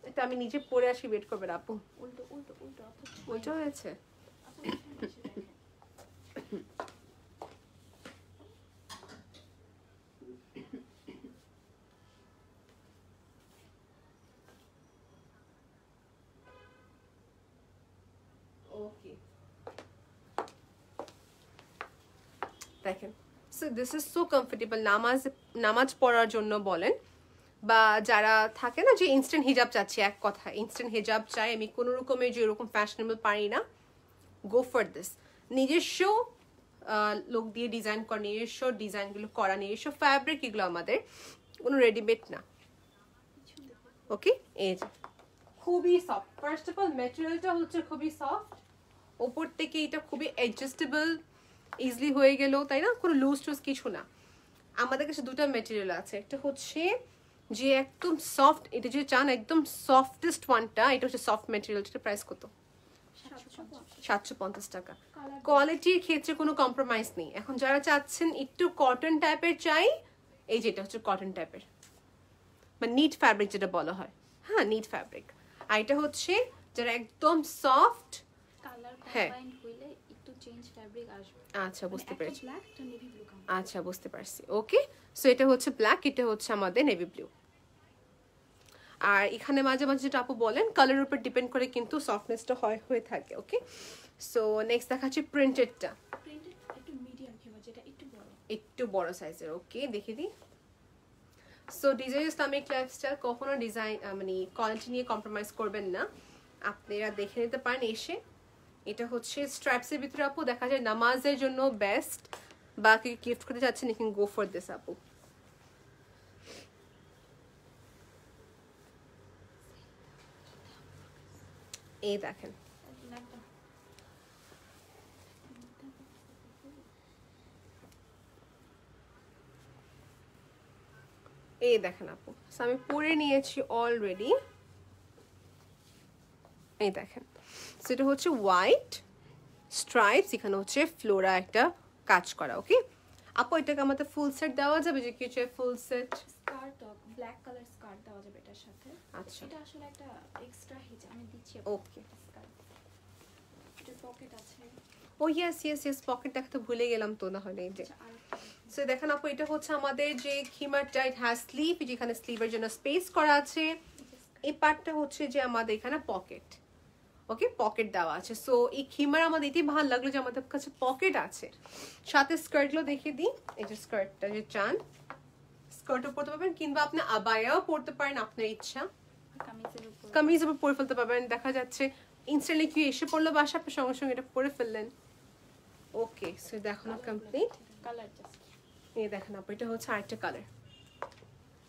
এটা আমি নিজে পরে আসি, ওয়েট করবেন আপু। উল্টো হয়েছে। ওকে, দেখেন, so this is so comfortable. নামাজ পড়ার জন্য বলেন, বা যারা থাকে না যে ইনস্ট্যান্ট হিজাব চাচ্ছি, এক কথা ইনস্ট্যান্ট হিজাব চাই আমি, কোনো রকমের যে এরকম ফ্যাশনেবল পারি না, গো ফর দিস। নিজস্ব লোক দিয়ে ডিজাইন করা, নিজস্ব ডিজাইনগুলো করা, নিজস্ব ফ্যাব্রিক, এগুলো আমাদের কোনো রেডিমেড না। ওকে, এই যে খুবই সফট। ফার্স্ট অফ অল ম্যাটেরিয়ালটা হচ্ছে খুবই সফট, ওপর থেকে এটা খুবই অ্যাডজাস্টেবল, ইজিলি হয়ে গেল, তাই না? কোনো লুজ টুজ কিছু না। আমাদের কাছে দুটো ম্যাটেরিয়াল আছে, একটা হচ্ছে যে একদম সফট, এটা যদি চান একদম সফটেস্ট ওয়ানটা, এটা হচ্ছে সফট ম্যাটেরিয়াল। এটার প্রাইস কত? 750 টাকা। কোয়ালিটির ক্ষেত্রে কোনো কম্প্রোমাইজ নেই। এখন যারা চাচ্ছেন একটু কটন টাইপের চাই, এই যেটা হচ্ছে কটন টাইপের, মানে নিট ফ্যাব্রিক যেটা বলা হয়, হ্যাঁ নিট ফ্যাব্রিক। আর এটা হচ্ছে যারা একদম সফট, হ্যাঁ আচ্ছা বুঝতে পেরেছি, আচ্ছা বুঝতে পারছি। ওকে, সো এটা হচ্ছে ব্ল্যাক, এটা হচ্ছে আমাদের নেভি ব্লু। আর এখানে মাঝে মাঝে যেটা আপু বলেন, কালারের উপর ডিপেন্ড করে কিন্তু সফটনেসটা হয়ে থাকে। ওকে, সো নেক্সট দেখাচ্ছি প্রিন্টেডটা, একটু বড় সাইজের। ওকে, দেখে দিই। সো ডিজাইন ইসলামিক লাইফস্টাইল কখনো ডিজাইন মানে কোয়ালিটি নিয়ে কম্প্রোমাইজ করবেন না, আপনারা দেখে নিতে পারেন এসে। এটা হচ্ছে স্ট্র্যাপসের ভিতরে আপু, দেখা যায় নামাজের জন্য বেস্ট, বা কি গিফট করতে চাচ্ছেন you can go for this আপু। এই দেখেন এই দেখেন আপু, আমি পরে নিয়েছি অলরেডি। এই দেখেন, সেটা হচ্ছে হোয়াইট স্ট্রাইপস, এখানে হচ্ছে ফ্লোরা একটা কাজ করা। ওকে আপু, এটাকে আমাদের ফুল সেট দেওয়া যাবে, যে কি চাই full set? Skirt black colour skirt দেওয়া যাবে এটার সাথে। আচ্ছা, এটা আসলে একটা এক্সট্রা হিজাব আমি দিচ্ছি। ওকে, স্কার্ট, এটা পকেট আছে। ও ইয়েস ইয়েস ইয়েস, পকেট দেখাতে ভুলে গেলাম তো, না হলে এই যে। সো দেখেন আপু, এটা হচ্ছে আমাদের যে খিমারটা, ইট হ্যাজ স্লিভ, যেখানে স্লিভের জন্য স্পেস করা আছে। এই পার্টটা হচ্ছে যে আমাদের এখানে পকেট, ওকে পকেট দেওয়া আছে। সো এই খিমার আমাদের এটাই ভালো লাগলো যে আমাদের কাছে পকেট আছে। সাথে স্কার্টগুলো দেখিয়ে দিই। এই যে স্কার্টটা যে চান, স্কার্টও পরতে পারবেন, কিংবা আপনি আবায়াও পরতে পারেন আপনার ইচ্ছা, কামিজের উপর পরে ফেলতে পারবেন। দেখা যাচ্ছে ইনস্ট্যান্টলি কি এসে পড়লো বাসা, আপনি সঙ্গে সঙ্গে এটা পরে ফেললেন। ওকে, সো দেখানো কমপ্লিট। কালার জাস্ট এই দেখেন আপু, এটা হচ্ছে আরেকটা কালার,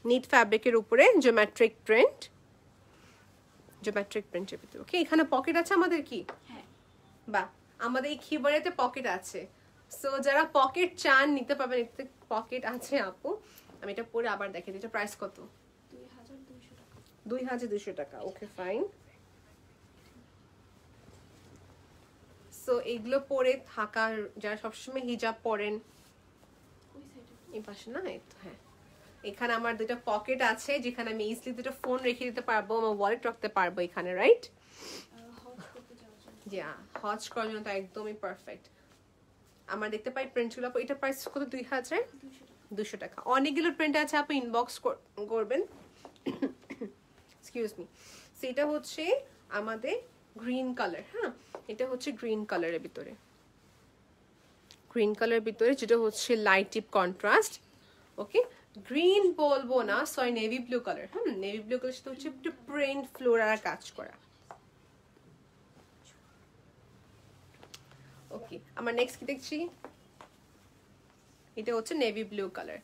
নিট ফ্যাব্রিকের উপরে জিওমেট্রিক প্রিন্ট, জিওমেট্রিক প্রিন্টের ভিতরে। ওকে, এখানে পকেট আছে আমাদের কি? হ্যাঁ, বা আমাদের এই খিবারেতে পকেট আছে। সো যারা পকেট চান নিতে পারবেন, এতে পকেট আছে আপু। আমি এটা পরে আবার দেখিয়ে দিই। এটা প্রাইস কত? 2200 টাকা। 2200 টাকা। Okay fine. সো এগুলো পরে থাকার, যারা সবসময় হিজাব পরেন, ওই সাইডে এই পাশে না, হ্যাঁ, এখানে আমার দুটো পকেট আছে, যেখানে আমি ইজিলি দুটো ফোন রেখে দিতে পারবো, আমার ওয়ালেট রাখতে পারবো এখানে, রাইট? হজ করতে যাওয়ার জন্য। যা হজ করার জন্য তো একদমই পারফেক্ট। আমরা দেখতে পাই প্রিন্টগুলো। এটা প্রাইস কত? 2200 টাকা। অনেকগুলো প্রিন্ট আছে, আপনি ইনবক্স করবেন। Excuse me. সেটা হচ্ছে আমাদের গ্রিন কালার। হ্যাঁ, এটা হচ্ছে গ্রিন কালারের ভিতরে, গ্রিন কালারের ভিতরে, যেটা হচ্ছে লাইট টিপ কন্ট্রাস্ট। ওকে, গ্রিন বলবো না, sorry, navy blue colour. Navy blue colour সাথে হচ্ছে একটু প্রিন্ট ফ্লোরার কাজ করা। ওকে, আমরা নেক্সট কি দেখছি? এটা হচ্ছে নেভি ব্লু কালার,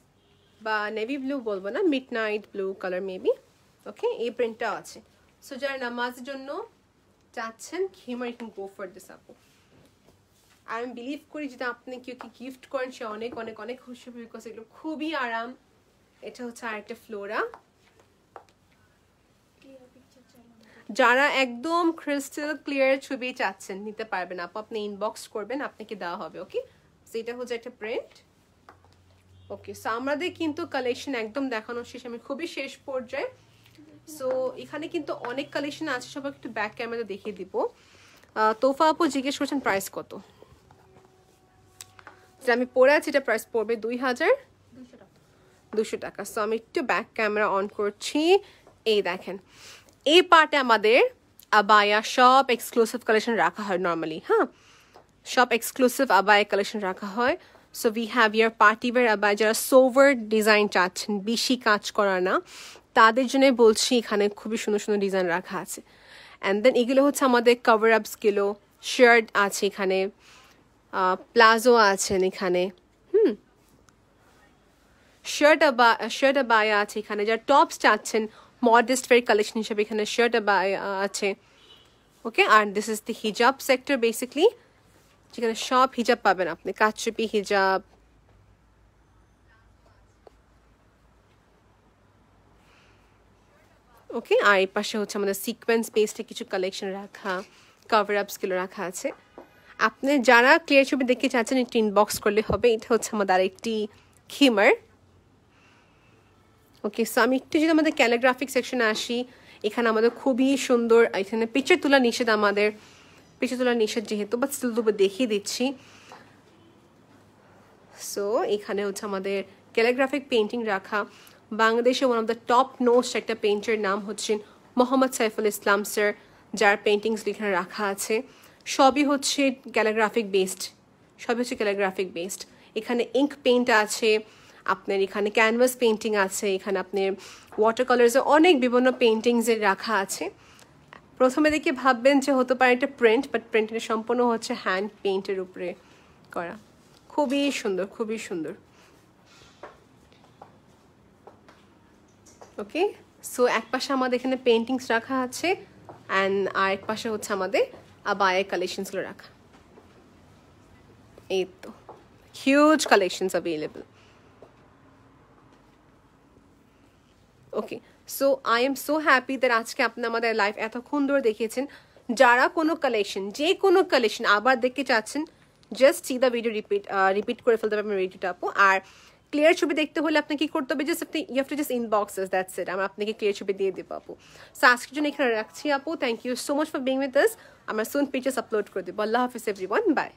বা নেভি ব্লু বলবো না, midnight blue colour maybe. Okay, এই প্রিন্টটাও আছে। সো যারা নামাজের জন্য চাচ্ছেন খিমার, you can go for this আপু। আমি বিলিভ করি যেটা আপনি কেউ কি গিফট করেন, সে অনেক অনেক অনেক খুশি হবে, বিকজ এগুলো খুবই আরাম। এটা হচ্ছে আরেকটা ফ্লোরা। যারা একদম ক্রিস্টাল ক্লিয়ার ছবি চাচ্ছেন নিতে পারবেন আপু, আপনি ইনবক্স করবেন, আপনাকে দেওয়া হবে। ওকে, সেটা হচ্ছে একটা প্রিন্ট। ওকে, সো আমাদের কিন্তু কালেকশন একদম দেখানো শেষ, আমি খুবই শেষ পর্যায়ে। সো এখানে কিন্তু অনেক কালেকশন আছে, সবাইকে একটু ব্যাক ক্যামেরা দেখিয়ে দিব। তোফা আপু জিজ্ঞেস করছেন প্রাইস কত? যেটা আমি পরে আছি এটা প্রাইস পড়বে 2200 টাকা। সো আমি একটু ব্যাক ক্যামেরা অন করছি। এই দেখেন, এই পার্টে আমাদের আবায়া সব এক্সক্লুসিভ কালেকশন রাখা হয় নর্মালি। হ্যাঁ, সব এক্সক্লুসিভ আবায়া কালেকশন রাখা হয়। So we have year party wear abaya, যারা সোভার ডিজাইন চাচ্ছেন, বেশি কাজ করা না, তাদের জন্যই বলছি এখানে খুবই সুন্দর সুন্দর ডিজাইন রাখা আছে। অ্যান্ড দেন এগুলো হচ্ছে আমাদের কভার আপসগুলো, শার্ট আছে এখানে, প্লাজো আছেন এখানে, শার্ট আবায়া আছে এখানে। যারা টপস চাচ্ছেন মডেস্ট ওয়্যার কালেকশন হিসেবে, এখানে শার্ট আবায়া আছে। ওকে, আর দিস ইজ দ্য হিজাব সেক্টর বেসিকলি, যেখানে সব হিজাব পাবেন আপনি, কাচচুপি হিজাব, ওকে। আর এই পাশে হচ্ছে আমাদের সিকোয়েন্স বেসডে কিছু কালেকশন রাখা, কভার আপসগুলো রাখা আছে। আপনি যারা ক্লিয়ার ছবি দেখতে চাচ্ছেন একটু ইনবক্স করলে হবে। এটা হচ্ছে আমাদের আরেকটি খিমার। ওকে, সো আমি একটু যদি আমাদের ক্যালিগ্রাফিক সেকশনে আসি, এখানে আমাদের খুবই সুন্দর, এখানে পিকচার তোলা নিষেধ, আমাদের পিকচার তোলা নিষেধ যেহেতু, বাট স্টিল তবু দেখিয়ে দিচ্ছি। সো এখানে হচ্ছে আমাদের ক্যালিগ্রাফিক পেন্টিং রাখা। বাংলাদেশে one of the top nosed একটা পেইন্টার নাম হচ্ছেন মোহাম্মদ সাইফুল ইসলাম স্যার, যার পেন্টিংস এখানে রাখা আছে। সবই হচ্ছে ক্যালিগ্রাফিক বেসড, সবই হচ্ছে ক্যালিগ্রাফিক বেসড। এখানে ইঙ্ক পেইন্ট আছে, আপনার এখানে ক্যানভাস পেন্টিং আছে, এখানে আপনার ওয়াটার কালার্সের অনেক বিভিন্ন পেন্টিংসের রাখা আছে। প্রথমে দেখে ভাববেন যে হতে পারে একটা প্রিন্ট, বাট প্রিন্টটা সম্পূর্ণ হচ্ছে হ্যান্ড পেইন্টের উপরে করা। খুবই সুন্দর, খুবই সুন্দর। ওকে, সো এক পাশে আমাদের এখানে পেন্টিংস রাখা আছে অ্যান্ড আরেক পাশে হচ্ছে আমাদের আবায়ের কালেকশনসগুলো রাখা। এই তো huge collections available. Okay, so I am so happy that আজকে আপনি আমাদের লাইভ এতক্ষণ ধরে দেখিয়েছেন। যারা কোনো কালেকশন, যে কোনো কালেকশন আবার দেখতে চাচ্ছেন, just see the video, repeat করে ফেলতে পারবেন ভিডিওটা আপু। আর ক্লিয়ার ছবি দেখতে হলে আপনাকে কি করতে হবে, জাস্ট আপনি you have to just inbox us, that's it. আমরা আপনাকে ক্লিয়ার ছবি দিয়ে দেবো আপু। সো আজকের জন্য এখানে রাখছি আপু। Thank you so much for being with us. আমরা সুন পিকচার্স আপলোড করে দেবো। আল্লাহ হাফিজ এভরিওয়ান, বাই।